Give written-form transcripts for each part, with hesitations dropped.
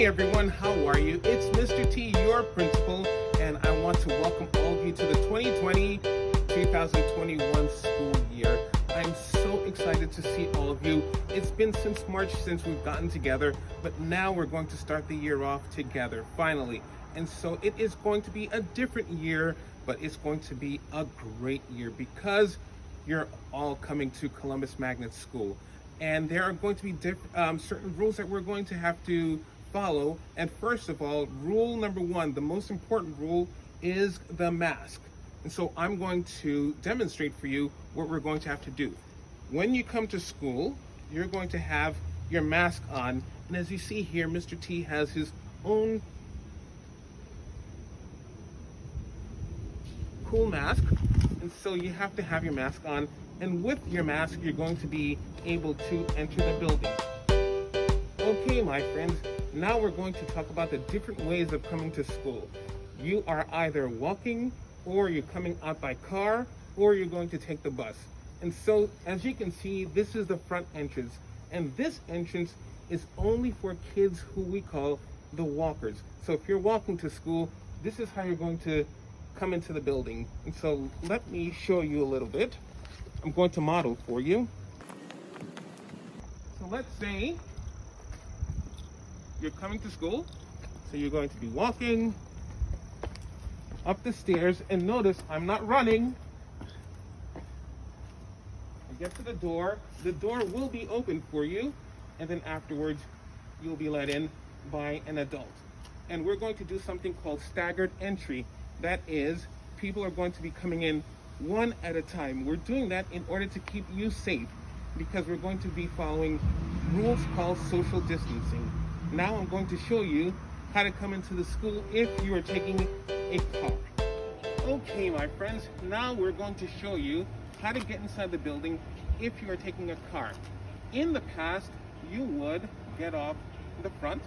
everyone, how are you? It's Mr. T, your principal, and I want to welcome all of you to the 2020-2021 school year. I'm so excited to see all of you. It's been since March since we've gotten together, but now we're going to start the year off together, finally. And so it is going to be a different year, but it's going to be a great year because you're all coming to Columbus Magnet School. And there are going to be certain rules that we're going to have to follow. And first of all, rule number one, the most important rule, is the mask. And so I'm going to demonstrate for you what we're going to have to do. When you come to school, you're going to have your mask on. And as you see here, Mr. T has his own cool mask. And so you have to have your mask on. And with your mask, you're going to be able to enter the building. Okay, my friends, now we're going to talk about the different ways of coming to school. You are either walking, or you're coming out by car, or you're going to take the bus. And so, as you can see, this is the front entrance. And this entrance is only for kids who we call the walkers. So if you're walking to school, this is how you're going to come into the building. And so let me show you a little bit. I'm going to model for you. So let's say you're coming to school. So you're going to be walking up the stairs, and notice I'm not running. I get to the door will be open for you, and then afterwards you'll be let in by an adult. And we're going to do something called staggered entry. That is, people are going to be coming in one at a time. We're doing that in order to keep you safe because we're going to be following rules called social distancing. Now I'm going to show you how to come into the school if you are taking a car. Okay, my friends, now we're going to show you how to get inside the building if you are taking a car. In the past, you would get off the front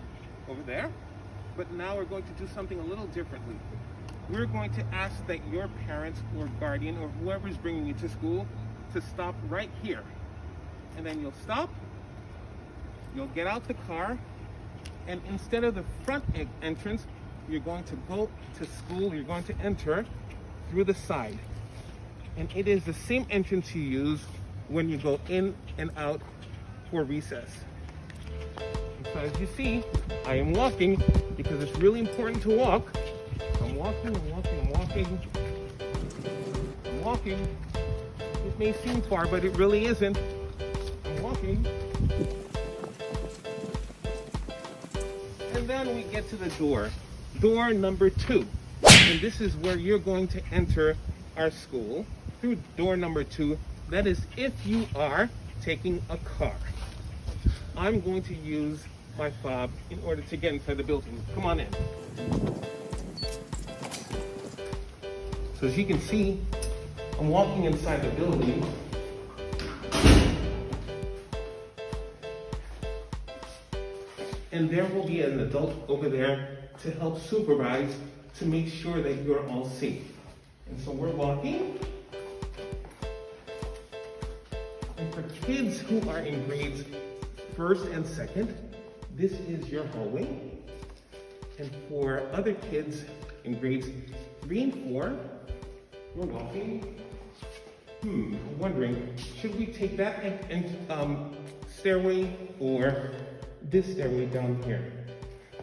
over there, but now we're going to do something a little differently. We're going to ask that your parents or guardian or whoever is bringing you to school to stop right here. And then you'll stop, you'll get out the car, and instead of the front entrance, you're going to go to school, you're going to enter through the side. And it is the same entrance you use when you go in and out for recess. And so as you see, I am walking because it's really important to walk. I'm walking. It may seem far, but it really isn't. I'm walking. And then we get to the door number 2. And this is where you're going to enter our school through door number 2. That is if you are taking a car. I'm going to use my fob in order to get inside the building. Come on in. So as you can see, I'm walking inside the building. And there will be an adult over there to help supervise to make sure that you're all safe. And so we're walking. And for kids who are in grades 1st and 2nd, this is your hallway. And for other kids in grades 3 and 4, we're walking. I'm wondering, should we take that stairway or this stairway down here?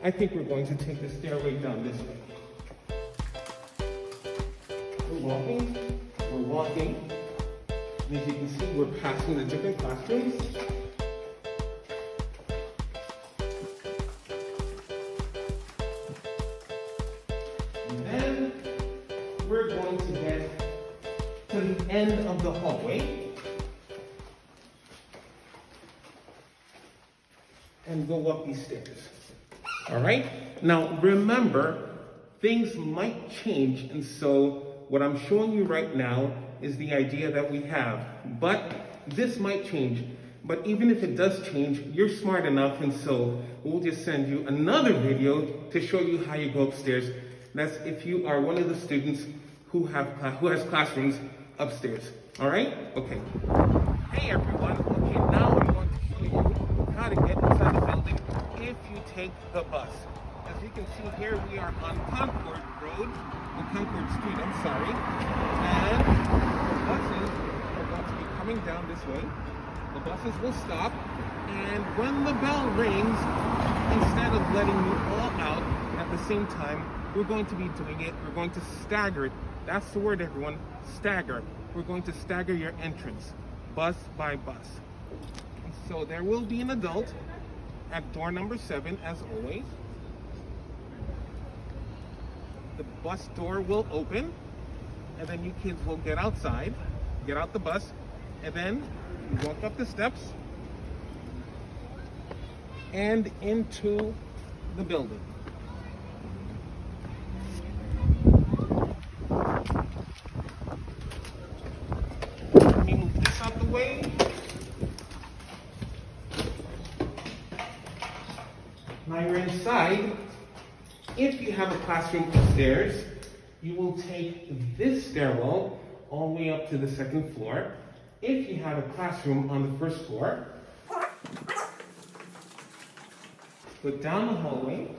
I think we're going to take the stairway down this way. We're walking. And as you can see, we're passing the different classrooms. And then we're going to get to the end of the hallway and go up these stairs. All right? Now, remember, things might change, and so what I'm showing you right now is the idea that we have, but this might change. But even if it does change, you're smart enough, and so we'll just send you another video to show you how you go upstairs. That's if you are one of the students who has classrooms upstairs. All right? Okay. Hey everyone. Okay, now I'm going to show you how to get inside the building if you take the bus. As you can see here, we are on Concord Road, or Concord Street, I'm sorry. And the buses are going to be coming down this way. The buses will stop, and when the bell rings, instead of letting you all out at the same time, we're going to be doing it. We're going to stagger it. That's the word, everyone. Stagger. We're going to stagger your entrance, bus by bus. So there will be an adult at door number 7, as always. The bus door will open, and then you kids will get outside, get out the bus, and then you walk up the steps and into the building. Let me move this out the way. Now you're inside. If you have a classroom upstairs, you will take this stairwell all the way up to the 2nd floor. If you have a classroom on the 1st floor, go down the hallway,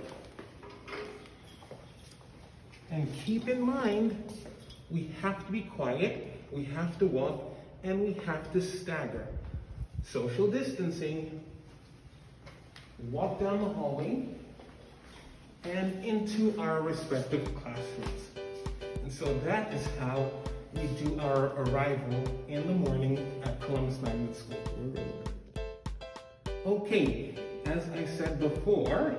and keep in mind, we have to be quiet, we have to walk, and we have to stagger. Social distancing. Walk down the hallway and into our respective classrooms. And so that is how we do our arrival in the morning at Columbus Magnet School. Okay, as I said before,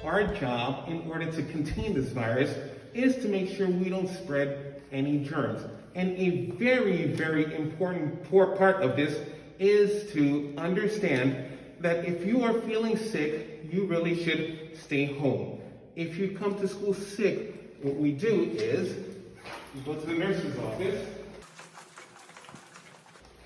our job in order to contain this virus is to make sure we don't spread any germs. And a very, very important part of this is to understand that if you are feeling sick, you really should stay home. If you come to school sick, what we do is we go to the nurse's office,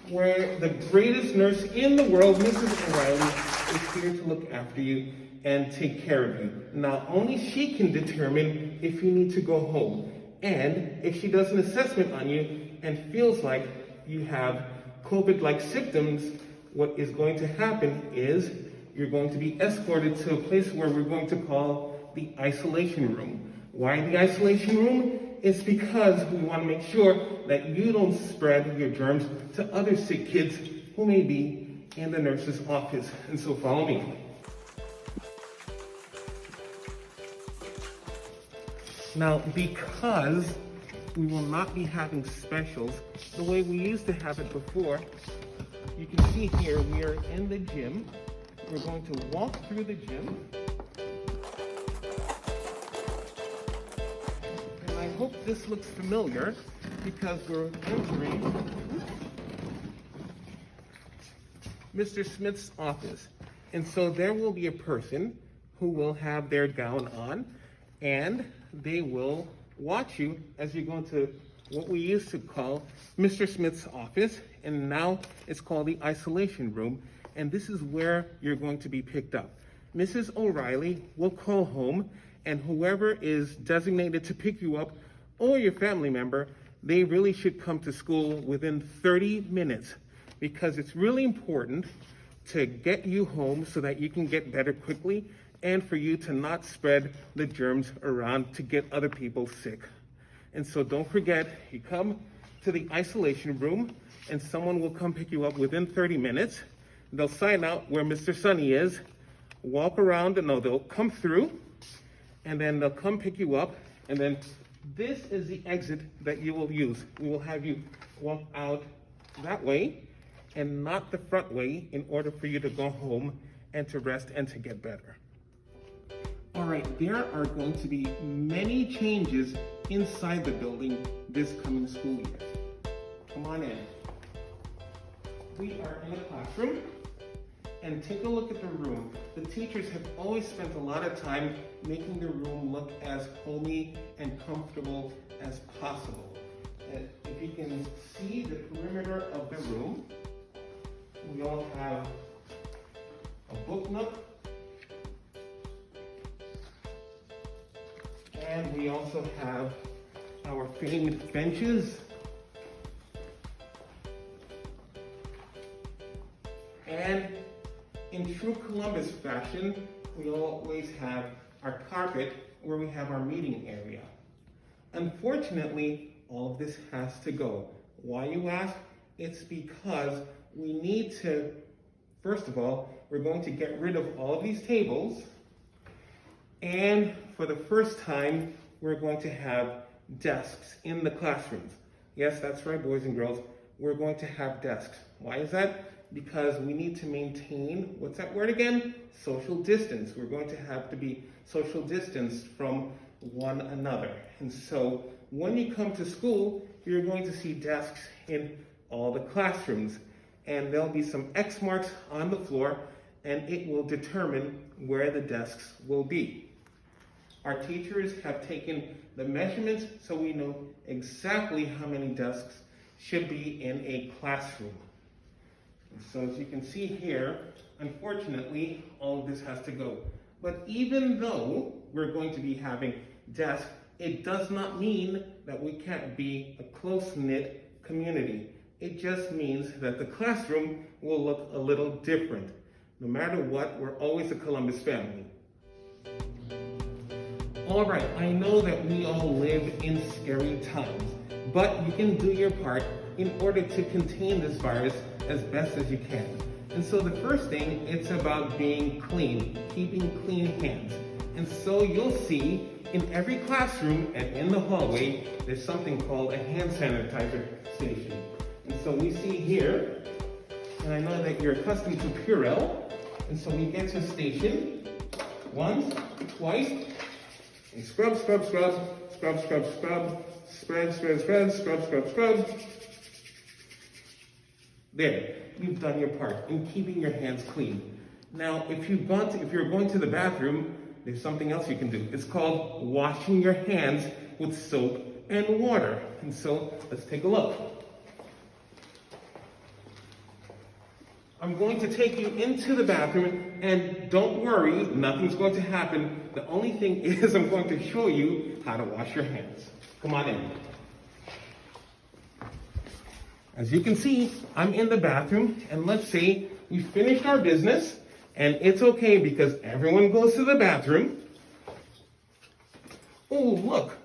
where the greatest nurse in the world, Mrs. O'Reilly, is here to look after you and take care of you. Not only she can determine if you need to go home, and if she does an assessment on you and feels like you have COVID-like symptoms, what is going to happen is you're going to be escorted to a place where we're going to call the isolation room. Why the isolation room? It's because we want to make sure that you don't spread your germs to other sick kids who may be in the nurse's office. And so follow me. Now, because we will not be having specials the way we used to have it before, you can see here we are in the gym. We're going to walk through the gym. And I hope this looks familiar because we're entering Mr. Smith's office. And so there will be a person who will have their gown on, and they will watch you as you go into what we used to call Mr. Smith's office, and now it's called the isolation room, and this is where you're going to be picked up. Mrs. O'Reilly will call home, and whoever is designated to pick you up, or your family member, they really should come to school within 30 minutes, because it's really important to get you home so that you can get better quickly, and for you to not spread the germs around to get other people sick. And so don't forget, you come to the isolation room and someone will come pick you up within 30 minutes. They'll sign out where Mr. Sunny is, walk around, and they'll come through, and then they'll come pick you up, and then this is the exit that you will use. We will have you walk out that way and not the front way in order for you to go home and to rest and to get better. All right, there are going to be many changes inside the building this coming school year. Come on in. We are in a classroom, and take a look at the room. The teachers have always spent a lot of time making the room look as homey and comfortable as possible. And if you can see the perimeter of the room, we all have a book nook, and we also have our famed benches. And in true Columbus fashion, we always have our carpet where we have our meeting area. Unfortunately, all of this has to go. Why, you ask? It's because we need to, first of all, we're going to get rid of all of these tables, and for the first time, we're going to have desks in the classrooms. Yes, that's right, boys and girls. We're going to have desks. Why is that? Because we need to maintain, what's that word again? Social distance. We're going to have to be social distanced from one another. And so when you come to school, you're going to see desks in all the classrooms. And there'll be some X marks on the floor, and it will determine where the desks will be. Our teachers have taken the measurements so we know exactly how many desks should be in a classroom. And so as you can see here, unfortunately, all of this has to go. But even though we're going to be having desks, it does not mean that we can't be a close-knit community. It just means that the classroom will look a little different. No matter what, we're always a Columbus family. All right, I know that we all live in scary times, but you can do your part in order to contain this virus as best as you can. And so the first thing, it's about being clean, keeping clean hands. And so you'll see in every classroom and in the hallway, there's something called a hand sanitizer station. And so we see here, and I know that you're accustomed to Purell, and so we get to station once, twice, and scrub, scrub, scrub, scrub, scrub, scrub, spread, spread, spread, scrub, scrub, scrub. There, you've done your part in keeping your hands clean. Now, if you're going to the bathroom, there's something else you can do. It's called washing your hands with soap and water. And so let's take a look. I'm going to take you into the bathroom, and don't worry, nothing's going to happen. The only thing is I'm going to show you how to wash your hands. Come on in. As you can see, I'm in the bathroom, and let's say we finished our business, and it's okay because everyone goes to the bathroom. Oh, look,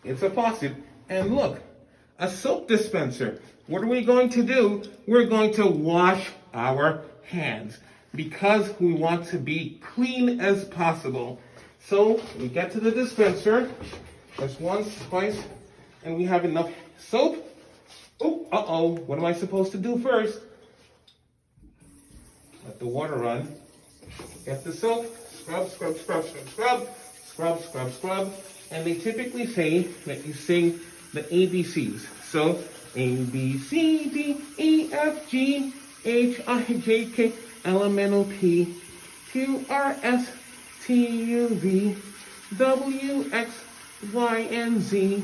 it's a faucet, and look, a soap dispenser. What are we going to do? We're going to wash our hands because we want to be clean as possible. So we get to the dispenser, just once, twice, and we have enough soap. Oh, uh-oh, what am I supposed to do first? Let the water run. Get the soap, scrub, scrub, scrub, scrub, scrub, scrub, scrub, scrub. And they typically say that you sing the ABCs. So A, B, C, D, E, F, G, H, I, J, K, L, M, N, O, P, Q, R, S, T, U, V, W, X, Y, and Z.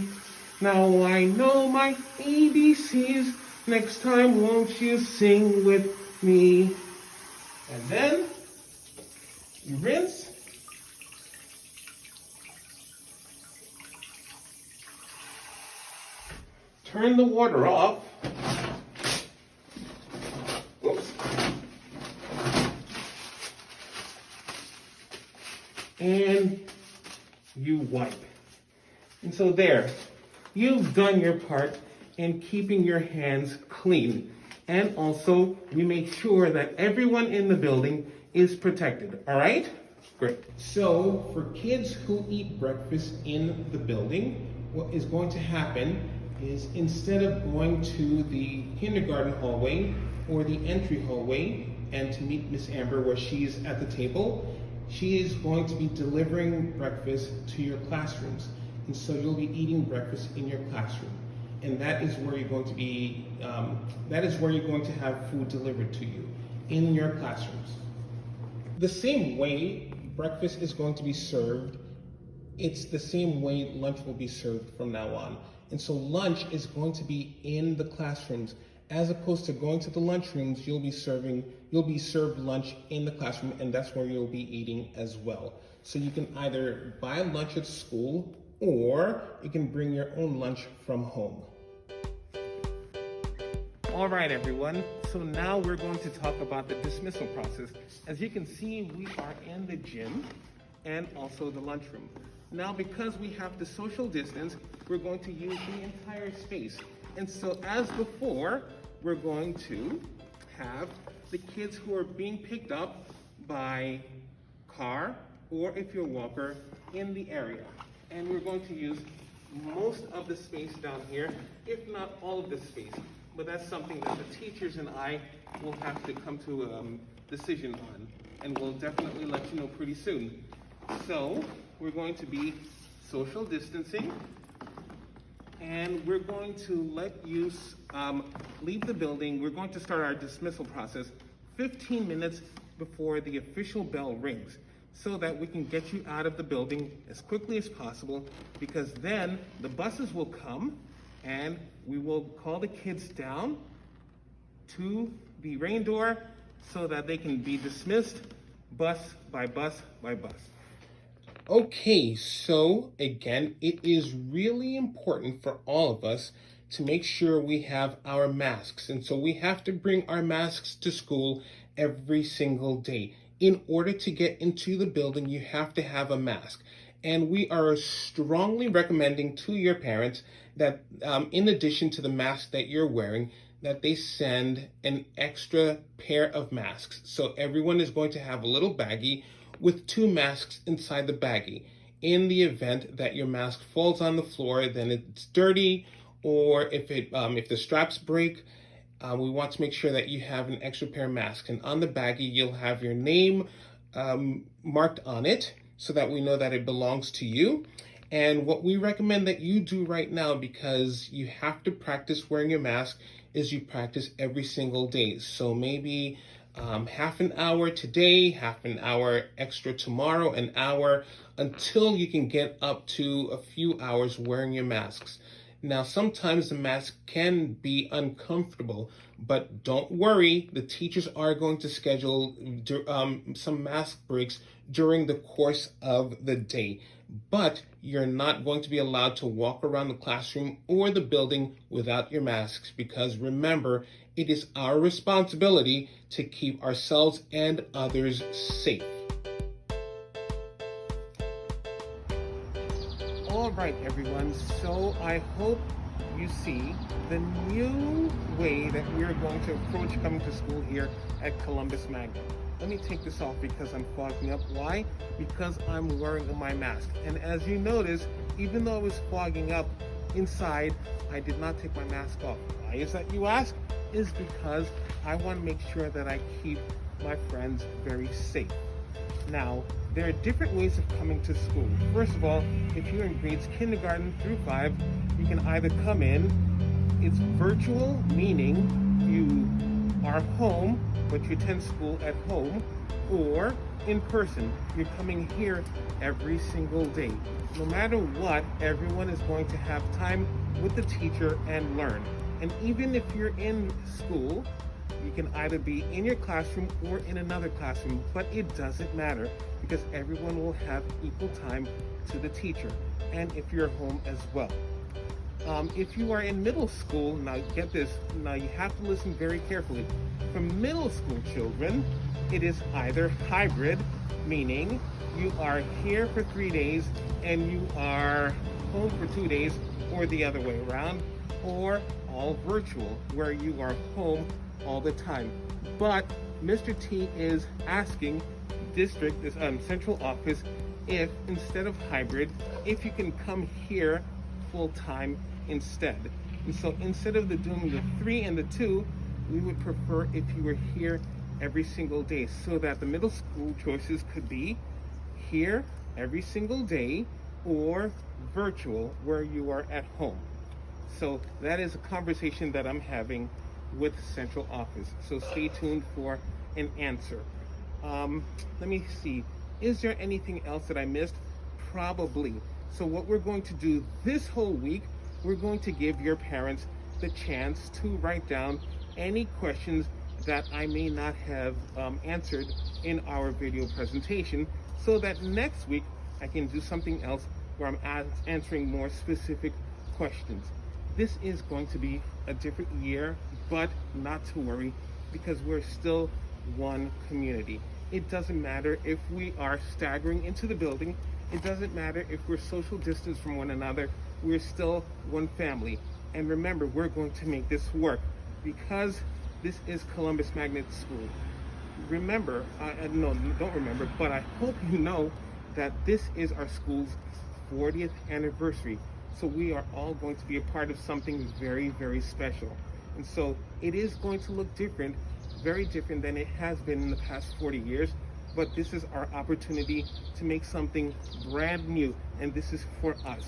Now I know my ABCs. Next time, won't you sing with me? And then you rinse. Turn the water off. Oops. And you wipe. And so there, you've done your part in keeping your hands clean. And also, we make sure that everyone in the building is protected, all right? Great. So, for kids who eat breakfast in the building, what is going to happen is instead of going to the kindergarten hallway or the entry hallway and to meet Miss Amber where she's at the table, she is going to be delivering breakfast to your classrooms. And so you'll be eating breakfast in your classroom. And that is where you're going to be, have food delivered to you, in your classrooms. The same way breakfast is going to be served, it's the same way lunch will be served from now on. And so lunch is going to be in the classrooms. As opposed to going to the lunchrooms, you'll be served lunch in the classroom, and that's where you'll be eating as well. So you can either buy lunch at school, or you can bring your own lunch from home. All right, everyone. So now we're going to talk about the dismissal process. As you can see, we are in the gym and also the lunchroom. Now, because we have the social distance, we're going to use the entire space. And so as before, we're going to have the kids who are being picked up by car or if you're a walker in the area. And we're going to use most of the space down here, if not all of the space. But that's something that the teachers and I will have to come to a decision on. And we'll definitely let you know pretty soon. So we're going to be social distancing. And we're going to let you leave the building. We're going to start our dismissal process 15 minutes before the official bell rings, so that we can get you out of the building as quickly as possible, because then the buses will come and we will call the kids down to the rain door so that they can be dismissed bus by bus by bus. Okay, so again, it is really important for all of us to make sure we have our masks. And so we have to bring our masks to school every single day. In order to get into the building, you have to have a mask. And we are strongly recommending to your parents that in addition to the mask that you're wearing, that they send an extra pair of masks. So everyone is going to have a little baggie with 2 masks inside the baggie. In the event that your mask falls on the floor, then it's dirty, or if the straps break, we want to make sure that you have an extra pair of masks. And on the baggie, you'll have your name marked on it so that we know that it belongs to you. And what we recommend that you do right now, because you have to practice wearing your mask, is you practice every single day. So maybe half an hour today, half an hour extra tomorrow, an hour, until you can get up to a few hours wearing your masks. Now, sometimes the mask can be uncomfortable, but don't worry, the teachers are going to schedule some mask breaks during the course of the day. But you're not going to be allowed to walk around the classroom or the building without your masks, because remember, it is our responsibility to keep ourselves and others safe. All right, everyone, so I hope you see the new way that we're going to approach coming to school here at Columbus Magna. Let me take this off because I'm fogging up. Why? Because I'm wearing my mask. And as you notice, even though I was fogging up inside, I did not take my mask off. Why is that, you ask? Is because I want to make sure that I keep my friends very safe. Now, there are different ways of coming to school. First of all, if you're in grades kindergarten through 5, you can either come in, it's virtual, meaning you are home, but you attend school at home, or in person. You're coming here every single day. No matter what, everyone is going to have time with the teacher and learn. And even if you're in school, you can either be in your classroom or in another classroom, but it doesn't matter because everyone will have equal time to the teacher, and if you're home as well. If you are in middle school, now get this, now you have to listen very carefully. For middle school children, it is either hybrid, meaning you are here for 3 days and you are home for 2 days, or the other way around, or all virtual, where you are home all the time. But Mr. T is asking district, this central office, if instead of hybrid, if you can come here full time instead. And so instead of doing the 3 and the 2, we would prefer if you were here every single day, so that the middle school choices could be here every single day or virtual where you are at home. So that is a conversation that I'm having with central office. So stay tuned for an answer. Let me see. Is there anything else that I missed? Probably. So what we're going to do this whole week, we're going to give your parents the chance to write down any questions that I may not have answered in our video presentation, so that next week I can do something else where I'm answering more specific questions. This is going to be a different year, but not to worry, because we're still one community. It doesn't matter if we are staggering into the building. It doesn't matter if we're social distance from one another. We're still one family. And remember, we're going to make this work because this is Columbus Magnet School. Remember, no, don't remember, but I hope you know that this is our school's 40th anniversary. So we are all going to be a part of something very, very special. And so it is going to look different, very different than it has been in the past 40 years. But this is our opportunity to make something brand new, and this is for us.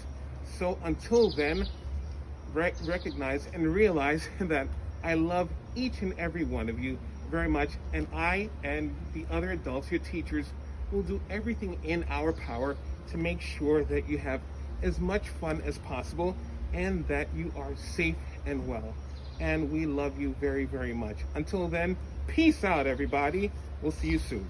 So until then, recognize and realize that I love each and every one of you very much, and I and the other adults, your teachers, will do everything in our power to make sure that you have as much fun as possible and that you are safe and well. And we love you very, very much. Until then, peace out, everybody. We'll see you soon.